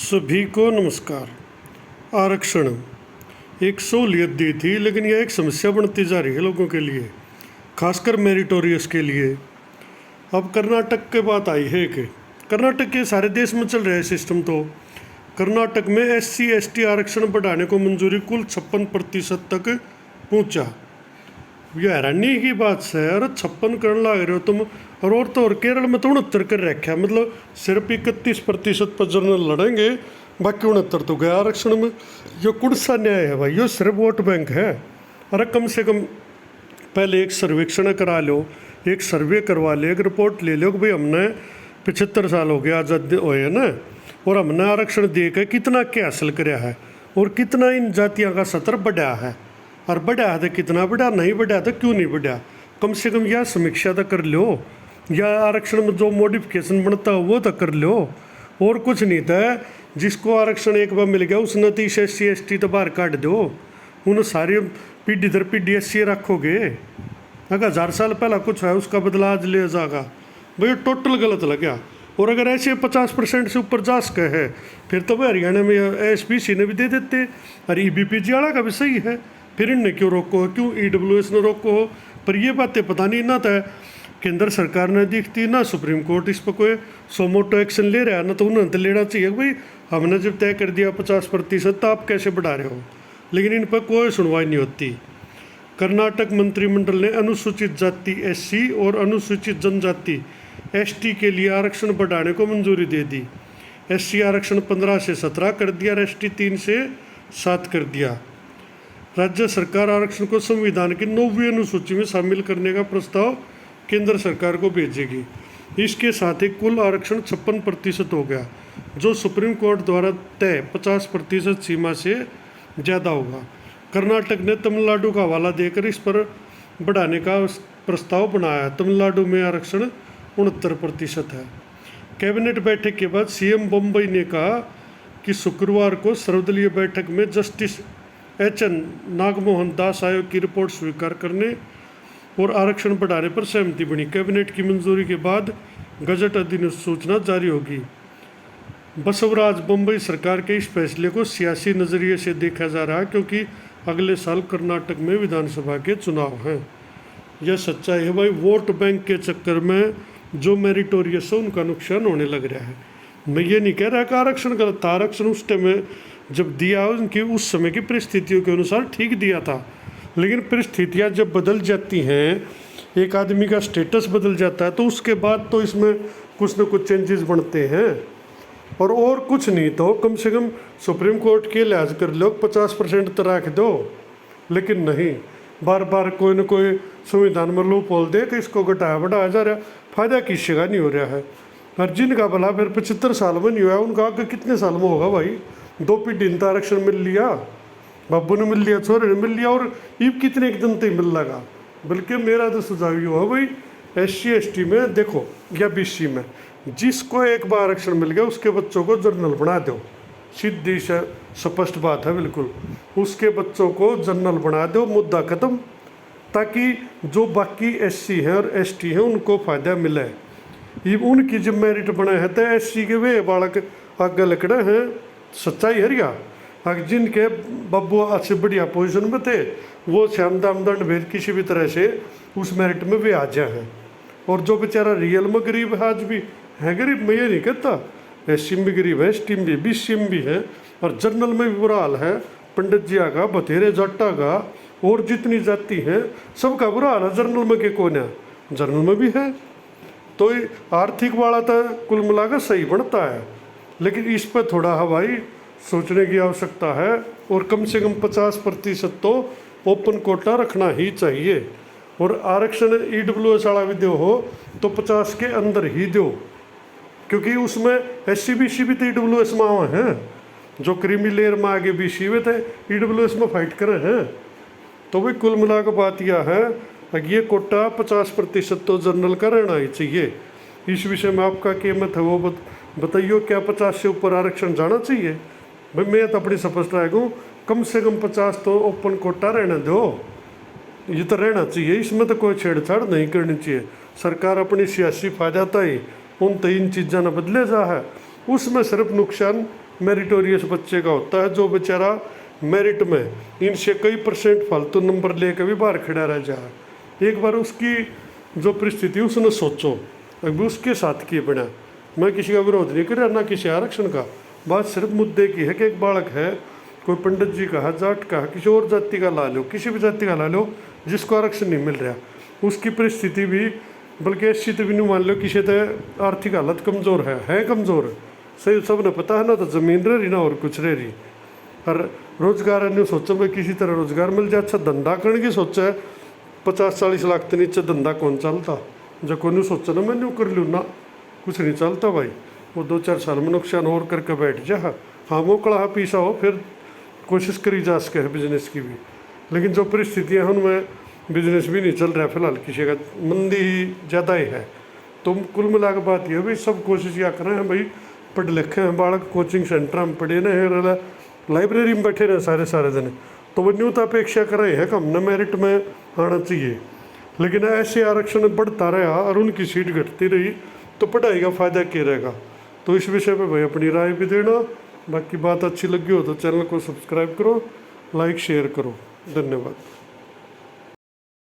सभी को नमस्कार। आरक्षण एक सहूलियत दी थी, लेकिन यह एक समस्या बनती जा रही है लोगों के लिए, खासकर मेरिटोरियस के लिए। अब कर्नाटक के बात आई है कि कर्नाटक के सारे देश में चल रहा है सिस्टम। तो कर्नाटक में SC/ST आरक्षण बढ़ाने को मंजूरी कुल 56% तक पहुंचा। यह हैरानी की बात है। अरे 56 करने लग रहे हो तुम। और केरल में तो 69 कर रखा है। मतलब सिर्फ 31% पर जनरल लड़ेंगे, बाकी 69 तो गया आरक्षण में। यो कौन सा न्याय है भाई? यो सिर्फ वोट बैंक है। अरे कम से कम पहले एक सर्वेक्षण करा लो, एक सर्वे करवा ले, एक रिपोर्ट ले लो कि भाई हमने 75 साल हो गया आज़ाद हुए ना, और हमने आरक्षण दे के कितना क्या हासिल कराया है और कितना इन जातियों का सतर बढ़ा है। और बढ़ा है तो कितना बढ़ा, नहीं बढ़ा तो क्यों नहीं बढ़ा। कम से कम यह समीक्षा तो कर लो, या आरक्षण में जो मॉडिफिकेशन बनता है वो तो कर लो। और कुछ नहीं था। जिसको आरक्षण एक बार मिल गया उसने 30 SC/ST तो बाहर काट दो। उन सारे पीढ़ी दर पीढ़ी SC रखोगे। अगर 1000 साल पहला कुछ है उसका बदला आज ले जाएगा भाई, टोटल गलत लगा। और अगर ऐसे 50% से ऊपर जा सके है फिर तो भाई हरियाणा में SPC ने भी दे देते। और EBPG वाला का भी सही है, फिर इनने क्यों रोको हो, क्यों EWS ने रोको हो। पर ये बातें पता नहीं ना था केंद्र सरकार ने दिखती, ना सुप्रीम कोर्ट इस पर कोई सोमोटो एक्शन ले रहा है, ना तो उन्होंने तो लेना चाहिए भाई हमने जब तय कर दिया 50% तो आप कैसे बढ़ा रहे हो। लेकिन इन पर कोई सुनवाई नहीं होती। कर्नाटक मंत्रिमंडल ने अनुसूचित जाति SC और अनुसूचित जनजाति ST के लिए आरक्षण बढ़ाने को मंजूरी दे दी। SC आरक्षण 15 से 17 कर दिया और ST 3 से 7 कर दिया। राज्य सरकार आरक्षण को संविधान की 9वीं अनुसूची में शामिल करने का प्रस्ताव केंद्र सरकार को भेजेगी। इसके साथ ही कुल आरक्षण 56% हो गया, जो सुप्रीम कोर्ट द्वारा तय 50% सीमा से ज़्यादा होगा। कर्नाटक ने तमिलनाडु का हवाला देकर इस पर बढ़ाने का प्रस्ताव बनाया। तमिलनाडु में आरक्षण 69% है। कैबिनेट बैठक के बाद CM बम्बई ने कहा कि शुक्रवार को सर्वदलीय बैठक में जस्टिस HN नागमोहन दास आयोग की रिपोर्ट स्वीकार करने और आरक्षण बढ़ाने पर सहमति बनी। कैबिनेट की मंजूरी के बाद गजट अधिसूचना जारी होगी। बसवराज बम्बई सरकार के इस फैसले को सियासी नज़रिए से देखा जा रहा है, क्योंकि अगले साल कर्नाटक में विधानसभा के चुनाव हैं। यह सच्चाई है भाई। वोट बैंक के चक्कर में जो मेरिटोरियस है उनका नुकसान होने लग रहा है। मैं ये नहीं कह रहा कि आरक्षण गलत था। आरक्षण उस टाइम जब दिया उनकी उस समय की परिस्थितियों के अनुसार ठीक दिया था, लेकिन परिस्थितियाँ जब बदल जाती हैं, एक आदमी का स्टेटस बदल जाता है, तो उसके बाद तो इसमें कुछ न कुछ चेंजेस बनते हैं। और कुछ नहीं तो कम से कम सुप्रीम कोर्ट के लिहाज कर लो, 50% तो रख दो। लेकिन नहीं, बार बार कोई न कोई संविधान में लूप होल दे कि इसको घटाया बढ़ाया जा रहा। फायदा किसी का नहीं हो रहा है। और जिनका भला फिर 75 साल में नहीं हुआ, उनका आगे कितने साल में होगा भाई? 2 पीढ़ी ने आरक्षण मिल लिया, बाबू ने मिल लिया, छोरे ने मिल लिया, और ईब कितने एक दिन तक मिल लगा। बल्कि मेरा तो सुझाव ये है भाई, SC/ST में देखो या BC में जिसको एक बार आरक्षण मिल गया उसके बच्चों को जनरल बना दो। सीधी स्पष्ट बात है बिल्कुल। उसके बच्चों को जनरल बना दो, मुद्दा खत्म, ताकि जो बाकी SC हैं और ST हैं उनको फ़ायदा मिले। ये उनकी जब मेरिट बने हैं तो SC के वे बालक आगे लकड़े हैं। सच्चाई है रिया। जिनके बब्बू अच्छे बढ़िया पोजीशन में थे वो श्याम दाम दंड भेद किसी भी तरह से उस मेरिट में वे आ जाए हैं। और जो बेचारा रियल में गरीब है, आज भी है गरीब, मैं ये नहीं कहता, SC में भी गरीब है, ST में भी, BC में भी है, और जनरल में भी बुरा हाल है। पंडित जिया का, बथेरे जट्टा का, और जितनी जाति हैं सबका बुरा हाल है। जनरल में के कौन है? जनरल में भी है। तो आर्थिक वाला तो कुल मिलाकर सही बनता है, लेकिन इस पर थोड़ा हवाई सोचने की आवश्यकता है। और कम से कम 50% तो ओपन कोटा रखना ही चाहिए। और आरक्षण EWS वाला भी दो हो तो 50 के अंदर ही दो, क्योंकि उसमें SC/BC भी तो EWS में आए हैं। जो क्रीमी लेयर में आगे BC में थे, EWS में फाइट करे हैं। तो भाई कुल मिलाकर बात यह है, ये कोटा 50% तो जनरल का रहना ही चाहिए। इस विषय में आपका क्या मत है वो बताइए। क्या 50 से ऊपर आरक्षण जाना चाहिए? भाई मैं तो अपनी स्पष्ट राय हूँ, कम से कम 50 तो ओपन कोटा रहना दो। ये तो रहना चाहिए, इसमें तो कोई छेड़छाड़ नहीं करनी चाहिए। सरकार अपनी सियासी फायदा तय उन 3 चीज़ों ने बदले जा है, उसमें सिर्फ नुकसान मेरिटोरियस बच्चे का होता है, जो बेचारा मेरिट में इनसे कई परसेंट फालतू नंबर लेकर भी बाहर खड़ा रह जाए। एक बार उसकी जो परिस्थिति उसने सोचो, अभी उसके साथ किए बना। मैं किसी का विरोध नहीं कर रहा, ना किसी आरक्षण का, बात सिर्फ मुद्दे की है कि एक बालक है, कोई पंडित जी का है, जाट का है, किसी और जाति का ला लो, किसी भी जाति का ला लो, जिसको आरक्षण नहीं मिल रहा, उसकी परिस्थिति भी, बल्कि ऐसी तो भी नहीं मान लो, किसी तो आर्थिक हालत कमज़ोर है कमज़ोर, सही सब ने पता है ना, तो ज़मीन रह रही ना और कुछ रह रही। और रोजगार ने सोचो भाई किसी तरह रोजगार मिल जाए, अच्छा धंधा करने की सोचा है, 50-40 लाख के नीचे धंधा कौन चलता, जब को सोचा ना मैं कर लूँ ना, कुछ नहीं चलता भाई। वो 2-4 साल में नुकसान और करके बैठ जा, हाँ मोकड़ा पीसा हो, फिर कोशिश करी जा सके है बिजनेस की भी। लेकिन जो परिस्थितियाँ हैं उनमें बिजनेस भी नहीं चल रहा है फिलहाल, किसी का मंदी ही ज़्यादा ही है। तो कुल मिला के बात ये भाई, सब कोशिश यह कर रहे हैं भाई, पढ़ लिखे हैं बालक, कोचिंग सेंटर में पढ़े ना, लाइब्रेरी में बैठे रहे सारे दिन, तो वो न्यूनता अपेक्षा कर रहे हैं कि हमने मेरिट में आना चाहिए। लेकिन ऐसे आरक्षण बढ़ता रहा और उनकी सीट घटती रही, तो पढ़ाई का फ़ायदा क्या रहेगा। तो इस विषय पे भाई अपनी राय भी देना। बाकी बात अच्छी लगी हो तो चैनल को सब्सक्राइब करो, लाइक शेयर करो। धन्यवाद।